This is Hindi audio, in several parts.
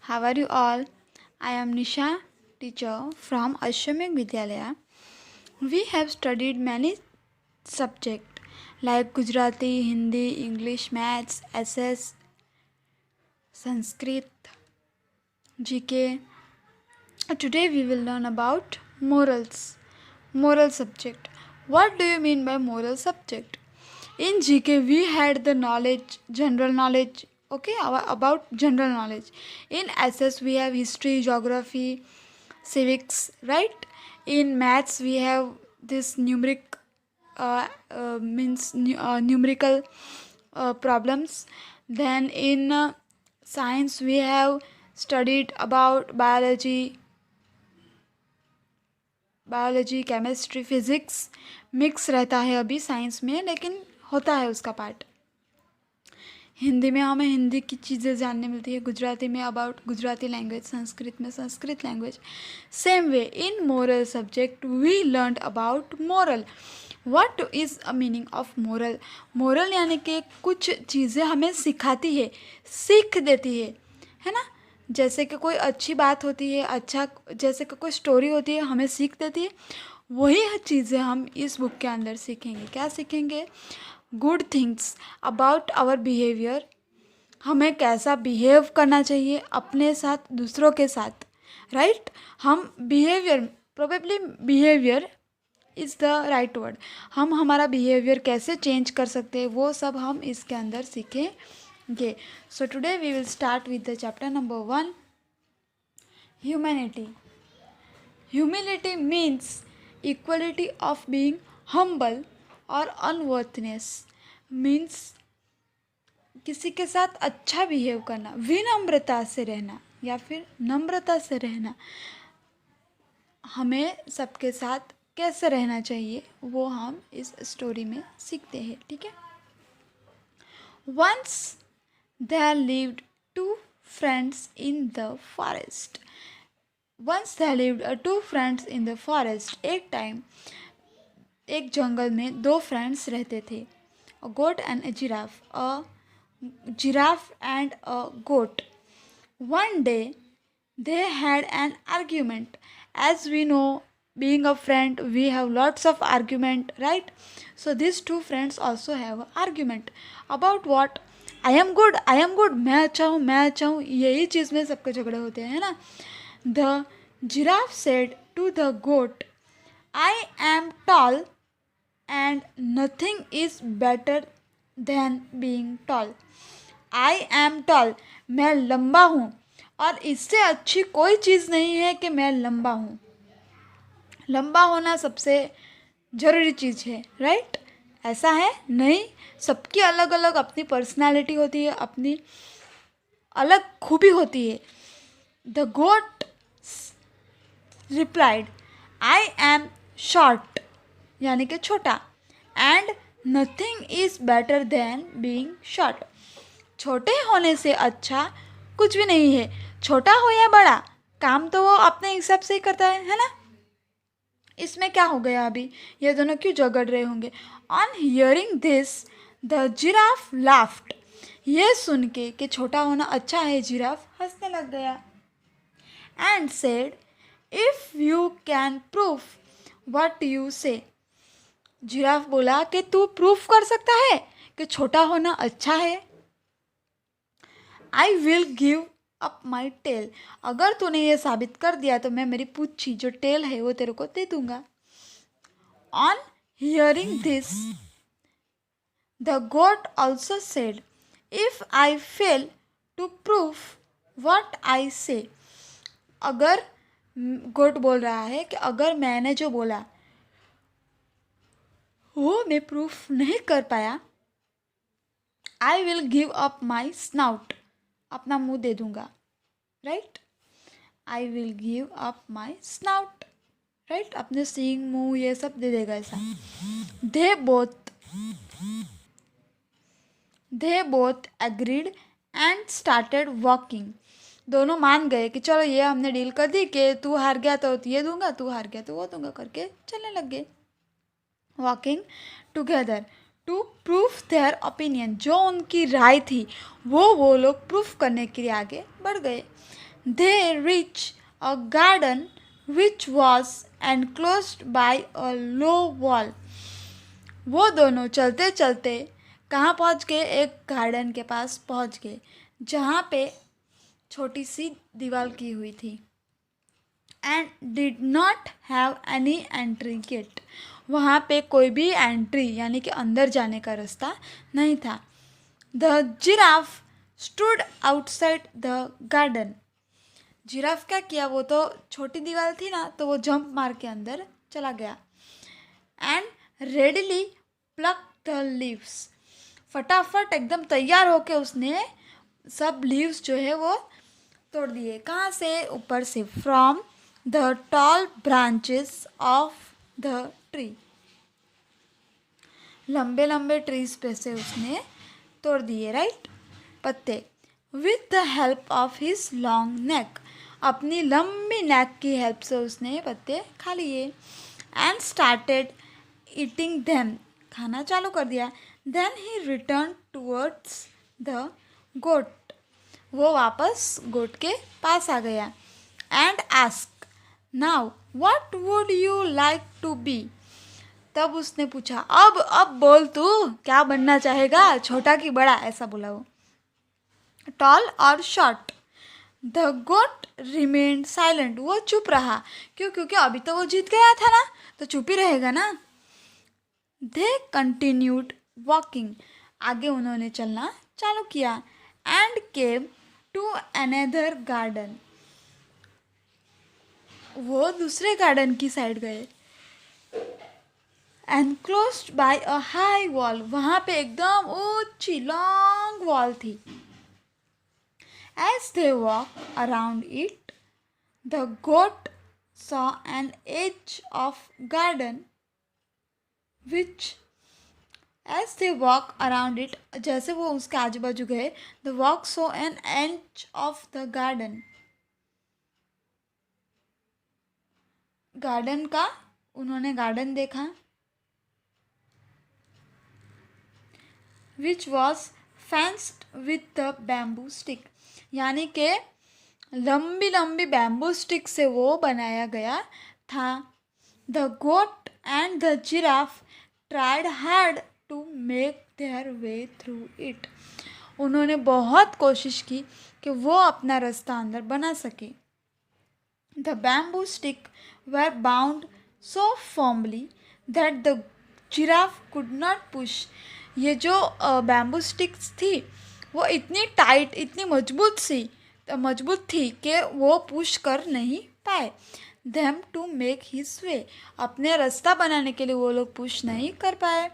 How are you all? I am Nisha, teacher from Ashwamik Vidyalaya. We have studied many subjects like Gujarati, Hindi, English, Maths, SS, Sanskrit, GK. Today we will learn about morals. Moral subject. What do you mean by moral subject? In GK we had the knowledge, general knowledge, okay, about general knowledge. In SS we have history, geography, civics, right? In maths we have this numerical problems. Then in science we have studied about biology chemistry physics mix रहता है अभी साइंस में, लेकिन होता है उसका पार्ट. हिंदी में हमें हिंदी की चीज़ें जानने मिलती है, गुजराती में अबाउट गुजराती लैंग्वेज, संस्कृत में Sanskrit language. Same way in moral subject we learn about moral. What is a meaning of moral? Moral यानी कि कुछ चीज़ें हमें सिखाती है, सीख देती है ना. जैसे कि कोई अच्छी बात होती है, अच्छा जैसे कि कोई स्टोरी होती है हमें सीख देती है, वही चीज़ें हम इस बुक के अंदर सीखेंगे. क्या सीखेंगे? Good things about our behaviour. हमें कैसा बिहेव करना चाहिए अपने साथ, दूसरों के साथ, राइट. हम behaviour, probably behaviour is the right word. हम हमारा बिहेवियर कैसे चेंज कर सकते हैं वो सब हम इसके अंदर सीखेंगे. So today we will start with the chapter number 1, humanity. Humility means equality of being humble or unworthiness. Means किसी के साथ अच्छा बिहेव करना, विनम्रता से रहना या फिर नम्रता से रहना. हमें सबके साथ कैसे रहना चाहिए वो हम इस स्टोरी में सीखते हैं, ठीक है. Once there lived two friends in the forest. Once there lived two friends in the forest. एक टाइम एक जंगल में दो फ्रेंड्स रहते थे. A goat and a giraffe. A giraffe and a goat. One day they had an argument. As we know, being a friend, we have lots of argument, right? So these two friends also have an argument. About what? I am good, मैं अच्छा हूँ, यही चीज़ में सबके झगड़े होते हैं ना. The giraffe said to the goat, I am tall and nothing is better than being tall. I am tall, मैं लंबा हूँ और इससे अच्छी कोई चीज़ नहीं है कि मैं लंबा हूँ. लंबा होना सबसे ज़रूरी चीज़ है, राइट? ऐसा है नहीं. सबकी अलग अलग अपनी पर्सनालिटी होती है, अपनी अलग खूबी होती है. The goat replied, I am short यानी कि छोटा, and nothing is better than being short. छोटे होने से अच्छा कुछ भी नहीं है. छोटा हो या बड़ा, काम तो वो अपने हिसाब से ही करता है ना. इसमें क्या हो गया अभी, ये दोनों क्यों झगड़ रहे होंगे? On hearing this the giraffe laughed. ये सुन के कि छोटा होना अच्छा है, जिराफ हंसने लग गया. And said, if you can proof what you से. जिराफ बोला कि तू प्रूफ कर सकता है कि छोटा होना अच्छा है. I will give up my tail. अगर तूने ये साबित कर दिया तो मैं मेरी पूंछी जो टेल है वो तेरे को दे दूंगा. On hearing this the goat also said, if I fail to proof what I say. अगर गोट बोल रहा है कि अगर मैंने जो बोला वो मैं प्रूफ नहीं कर पाया, आई will give up my snout, अपना मुंह दे दूंगा, right. I will give up my snout, right. अपने सींग मुंह ये सब दे देगा ऐसा. They both agreed and started walking. दोनों मान गए कि चलो ये हमने डील कर दी कि तू हार गया तो ये दूंगा, तू हार गया तो वो दूंगा, करके चलने लग गए. Walking together to proof their opinion. जो उनकी राय थी वो लोग प्रूफ करने के लिए आगे बढ़ गए. They reached a garden which was enclosed by a low wall. वो दोनों चलते चलते कहाँ पहुँच गए? एक गार्डन के पास पहुँच गए जहाँ पे छोटी सी दीवार की हुई थी. And did not have any entry gate. वहाँ पे कोई भी एंट्री यानी कि अंदर जाने का रास्ता नहीं था. The giraffe stood outside the garden. Giraffe क्या किया? वो तो छोटी दीवार थी ना, तो वो जंप मार के अंदर चला गया. And readily pluck the leaves. फटाफट एकदम तैयार होके उसने सब लीव्स जो है वो तोड़ दिए. कहाँ से? ऊपर से. From the tall branches of the tree. लंबे लंबे ट्रीज पे से उसने तोड़ दिए, राइट, पत्ते. With the help of his long neck. अपनी लंबी नेक की हेल्प से उसने पत्ते खा लिए. And started eating them. खाना चालू कर दिया. Then he return towards the goat. वो वापस गोट के पास आ गया. And ask, now what would you like to be. तब उसने पूछा, अब बोल तू क्या बनना चाहेगा, छोटा कि बड़ा, ऐसा बोला वो. टॉल और short. The goat remained silent. वो चुप रहा. क्यों? क्योंकि अभी तो वो जीत गया था ना, तो चुप ही रहेगा ना. They continued walking. आगे उन्होंने चलना चालू किया. And came to another garden. वो दूसरे गार्डन की साइड गए. Enclosed by a high wall. वहाँ पे एकदम ऊंची लॉन्ग वॉल थी. As they walked around it, the goat saw an edge of garden which, as they walk around it, जैसे वो उसके आजू बाजू गए, the walk saw an edge of the garden. Garden का उन्होंने गार्डन देखा. which was fenced with the bamboo stick. यानी कि लंबी लंबी बैम्बू स्टिक से वो बनाया गया था. The goat and the giraffe tried hard to make their way through it. उन्होंने बहुत कोशिश की कि वो अपना रास्ता अंदर बना सके. The bamboo stick were bound so formally that the giraffe could not push. ये जो बैम्बू स्टिक्स थी वो इतनी टाइट, इतनी मजबूत थी कि वो पुश कर नहीं पाए. Them to make his way. अपने रास्ता बनाने के लिए वो लोग पुश नहीं कर पाए.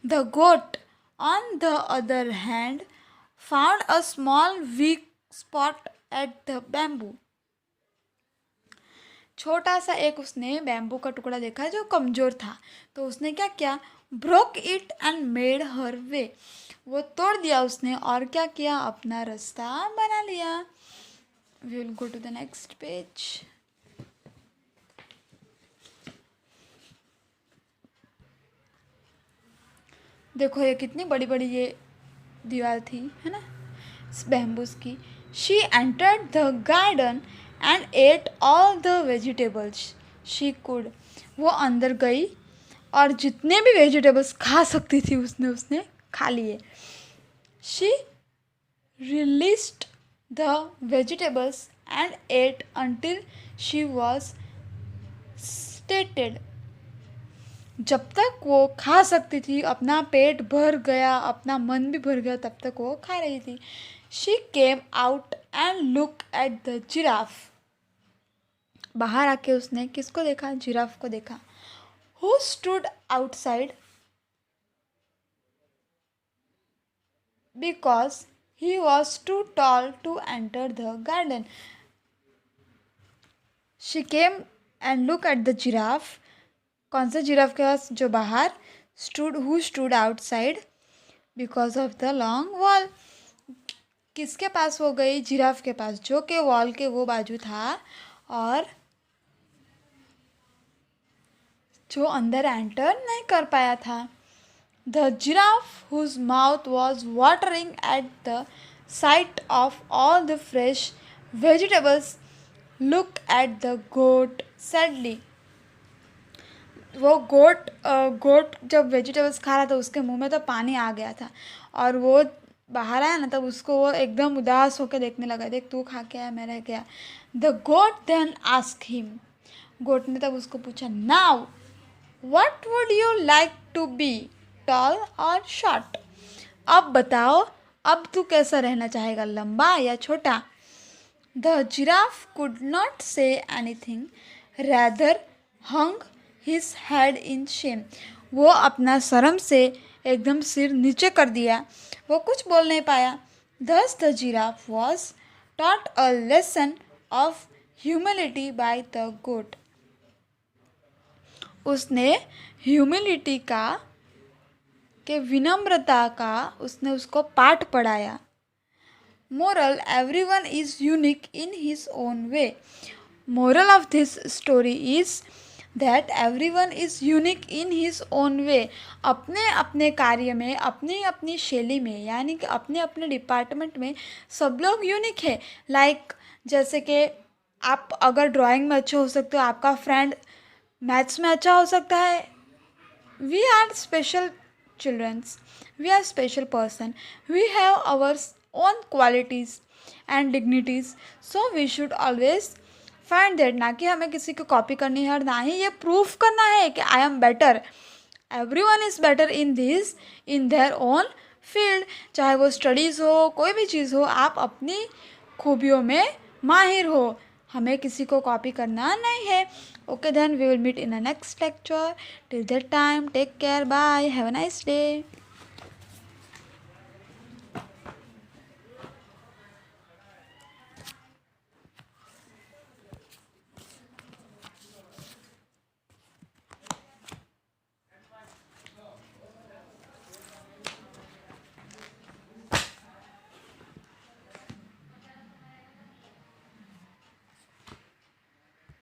The goat on the other hand found a small weak spot at the bamboo. छोटा सा एक उसने बैम्बू का टुकड़ा देखा जो कमज़ोर था, तो उसने क्या किया? Broke it and made her way. वो तोड़ दिया उसने और क्या किया? अपना रास्ता बना लिया. We will go to the next page. देखो ये कितनी बड़ी बड़ी ये दीवार थी, है ना, बैम्बूस की. She entered the garden and at all the vegetables she could. वो अंदर गई और जितने भी वेजिटेबल्स खा सकती थी उसने खा लिए. She released the vegetables and ate until शी was sated. जब तक वो खा सकती थी, अपना पेट भर गया, अपना मन भी भर गया, तब तक वो खा रही थी. She came out and look at the giraffe. बाहर आके उसने किसको देखा? जिराफ को देखा. Who stood outside because he was too tall to enter the garden. She came and look at the giraffe. कौन सा जिराफ के पास? जो बाहर. Stood, who stood outside because of the long wall. किसके पास वो गई? जिराफ के पास, जो कि वॉल के वो बाजू था और जो अंदर एंटर नहीं कर पाया था. The giraffe whose mouth was watering at the sight of all the fresh Vegetables look at the goat sadly. वो गोट जब वेजिटेबल्स खा रहा था उसके मुंह में तो पानी आ गया था, और वो बाहर आया ना तब उसको वो एकदम उदास होकर देखने लगा, देख तू खा के आया मैं रह गया. The goat then ask him. Goat ने तब उसको पूछा, now what would you like to be, tall और शॉर्ट. अब बताओ, अब तू कैसा रहना चाहेगा, लंबा या छोटा. The giraffe could not say anything, rather hung his head in Shem. वो अपना शर्म से एकदम सिर नीचे कर दिया, वो कुछ बोल नहीं पाया. Thus the giraffe was taught a lesson of humility by the goat. उसने ह्यूमिलिटी का के विनम्रता का उसने उसको पाठ पढ़ाया. Moral, everyone is unique in his own way. Moral of this story is that everyone is unique in his own way. अपने अपने कार्य में, अपनी अपनी शैली में, यानी कि अपने अपने डिपार्टमेंट में सब लोग यूनिक है. लाइक जैसे कि आप अगर ड्राइंग में अच्छे हो सकते हो, आपका फ्रेंड मैथ्स में अच्छा हो सकता है. We are special childrens. We are special person. We have our own qualities and dignities. So we should always find that. ना कि हमें किसी को कॉपी करनी है और ना ही ये प्रूफ करना है कि I am better. Everyone is better in this, in their own field. चाहे वो स्टडीज़ हो, कोई भी चीज़ हो, आप अपनी खूबियों में माहिर हो. हमें किसी को कॉपी करना नहीं है. Okay, then we will meet in the next lecture. Till that time, take care. Bye. Have a nice day.